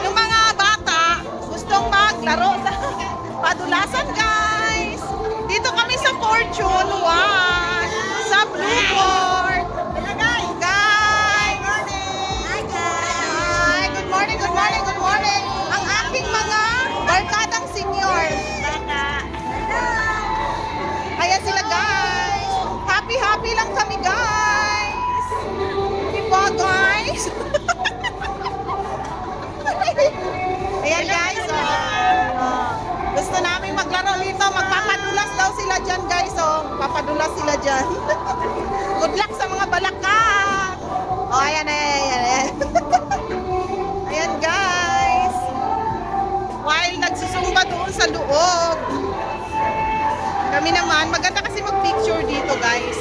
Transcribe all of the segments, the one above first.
yung mga bata gustong maglaro sa padulasan, guys. Dito kami sa Fortune 1 sa Blue Court. Guys. Hi, good morning, good morning, good morning. Ang aking mga barkadang senior. Ayan sila, guys. Happy lang kami, guys. Diba, guys? Ayan, guys. Gusto namin maglaro dito. Magpapadulas daw sila dyan, guys. Papadulas sila dyan. Good luck sa mga balaka. Ayan. Ayan, guys. While nagsusumba doon sa loob. Kami naman, maganda kasi mag-picture dito, guys.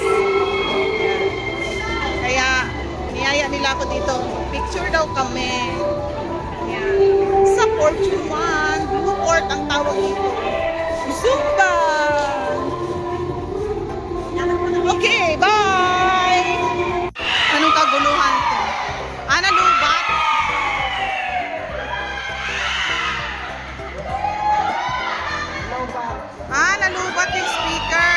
Kaya, niyaya nila ako dito. Picture daw kami. Ayan. Sa Fortune 1, Blue Court ang tawag dito. Zumba! Okay, bye! Anong kaguluhan to? Nalubat? Nalubat yung speaker.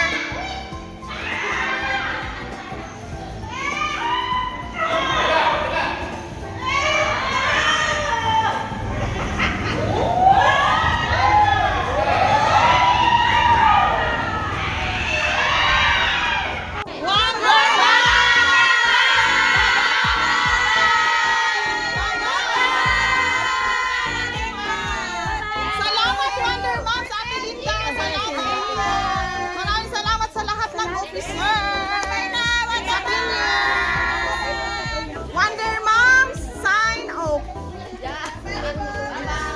Salamat, Wonder Mom, sa ating Linda. Maraming salamat sa lahat ng officer. Wonder Moms, sign off.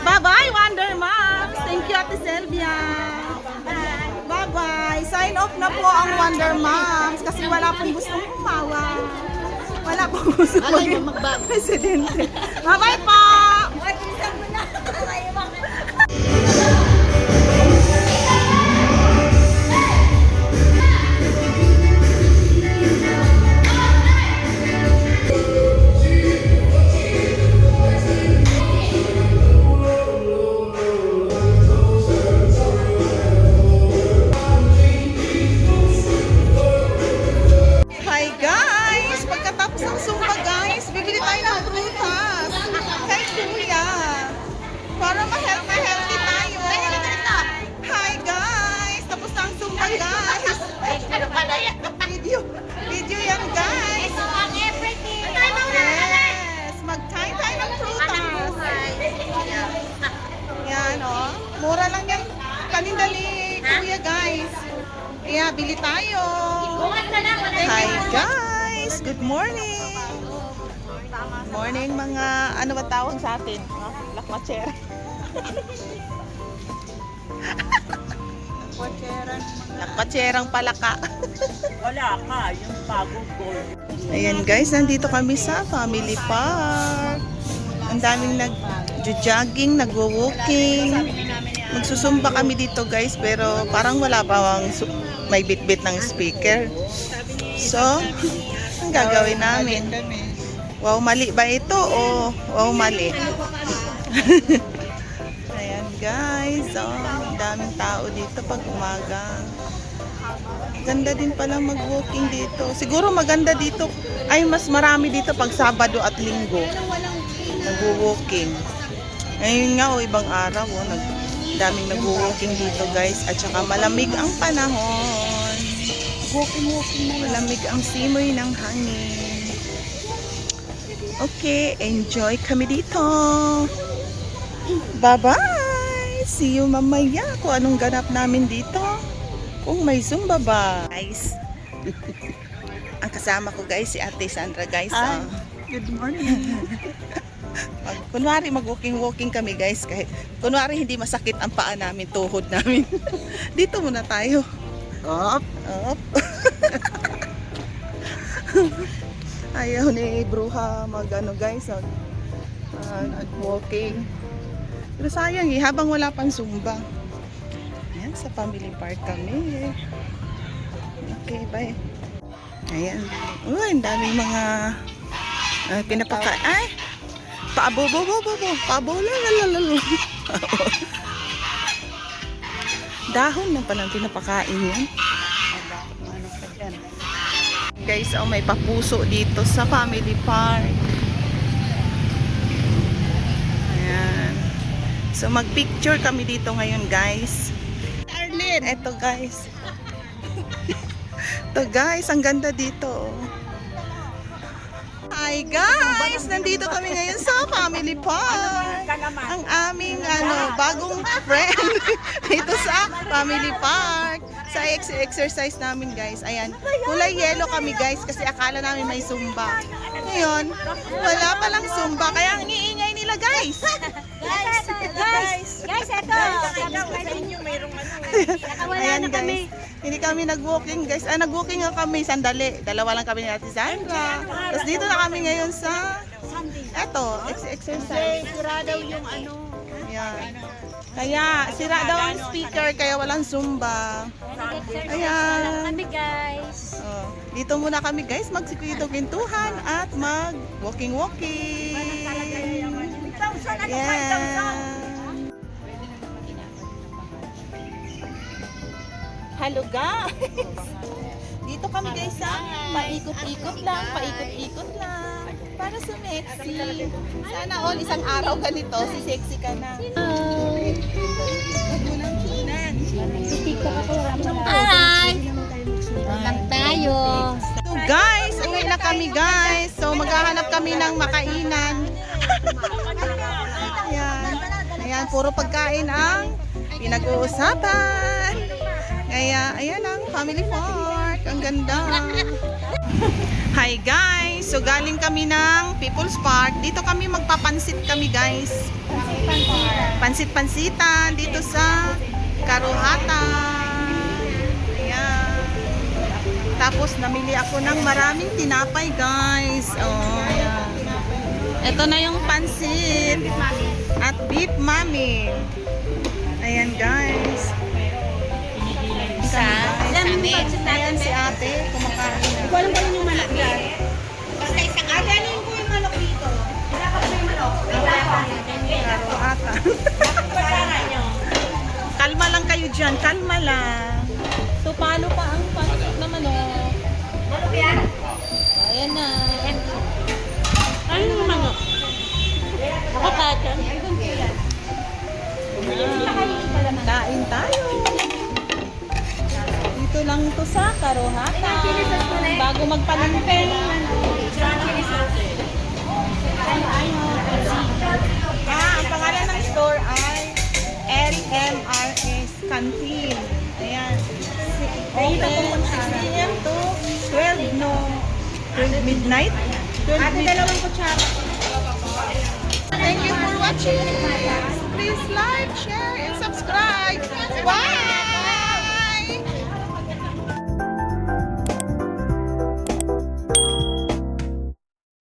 Bye-bye, Wonder Moms. Thank you, Ate Selvia. Bye-bye. Sign off na po ang Wonder Moms kasi wala pong gustong kumawa. Wala pong gustong maging presidente. Bye-bye po. Hi guys! Pagkatapos ng Zumba, guys, bibili tayo ng prutas kay Kuya para ma-healthy tayo. Hi guys! Tapos na ang Zumba, guys. Video yan, guys. Yes! Mag-kain tayo ng prutas. Yan, oh. Mura lang yan. Kanindali, Kuya, guys. Kaya, bili tayo. Hi guys! Good morning! Morning mga, ano ba tawag sa atin? Lakwatsera. Lakwatserang palaka. Wala ka, yung bagong gold. Ayan guys, nandito kami sa Family Park. Ang daming nag-jogging, nagwo-walking. Magsusumba kami dito guys, pero parang wala pa may bit-bit ng speaker. So, ang gagawin namin? Wow, mali ba ito? O wow, mali? Ayan guys, ang daming tao dito pag umaga. Ganda din pala mag-walking dito. Siguro maganda dito, ay mas marami dito pag Sabado at Linggo. Nag-walking. Ngayon nga ibang araw, daming nag-walking dito guys. At saka malamig ang panahon. Malamig ang simoy ng hangin. Okay, enjoy kami dito. Bye-bye! See you mamaya kung anong ganap namin dito. Kung may Zumba ba. Guys, ang kasama ko guys, si Ate Sandra guys. Hi, good morning. Kunwari mag-walking kami guys. Kahit, kunwari hindi masakit ang paa namin, tuhod namin. Dito muna tayo. Up. Ayaw ni Bruha mag-ano guys, walking. Pero sayang habang wala pang Zumba. Ayan, sa Family Park kami. Okay, bye. Ayan. Uy, ang daming mga pinapaka... Ay! Paabo, bo, bo, bo, bo. Paabo, lalalala. Dahon na palang pinapakain yan. Ano ka dyan? Guys, oh, may papuso dito sa family park. Ayan. So, mag-picture kami dito ngayon, guys. Arlene! Eto, guys. Ito, guys. Ang ganda dito. Oh. Hi, guys! Nandito kami ngayon sa family park. Ang aming bagong friend dito sa family park. Sa exercise namin, guys. Ayan. Kulay yellow kami, guys, kasi akala namin may Zumba. Ngayon, wala palang Zumba. Kaya ang iingay nila, guys. Guys, eto. Ayan, guys. Hindi kami nag-walking, guys. Nag-walking nga kami. Sandali. Dalawa lang kami ni Ate Sandra. Tapos dito na kami ngayon sa exercise. Sira daw yung ano. Ayan. Kaya, sira daw ang speaker, kaya walang Zumba. Ayan. Kami guys. Oh, dito muna kami, guys. Magsikwentuhan at mag-walking-walking. Ayan. Hello, guys. Dito kami, guys, sa paikot-ikot lang, para sumexy. Sana all isang araw ganito, si sexy ka na. Huwag mo nang kinan. Hi! Lang tayo. So guys, uwi na kami, guys. So maghahanap kami ng makainan. Ayan. Ayan, puro pagkain ang pinag-uusapan. Kaya, ayan ang family park. Ang ganda. Hi guys! So galing kami ng People's Park. Dito kami magpapansit kami, guys. Pansit-pansitan dito sa Karuhatan. Ayan. Tapos namili ako ng maraming tinapay, guys. Oh, ayan. Ito na yung pansit at beef mami. Ayan, guys. Ayan si ate, kumakain na. Walang ba yung malaki? Karuhatan. Kalma lang kayo dyan, kalma lang. So, paano pa ang pansit na manok? Ayan na. Ano yung manok? Ako katan. Kain tayo. Dito lang to sa Karuhatan. Bago magpalengke. Ang pangalan ng store ay LMRS Canteen. Ayan. Open 6 a.m. to 12 midnight. 12 midnight. Thank you for watching. Please like, share, and subscribe. Bye!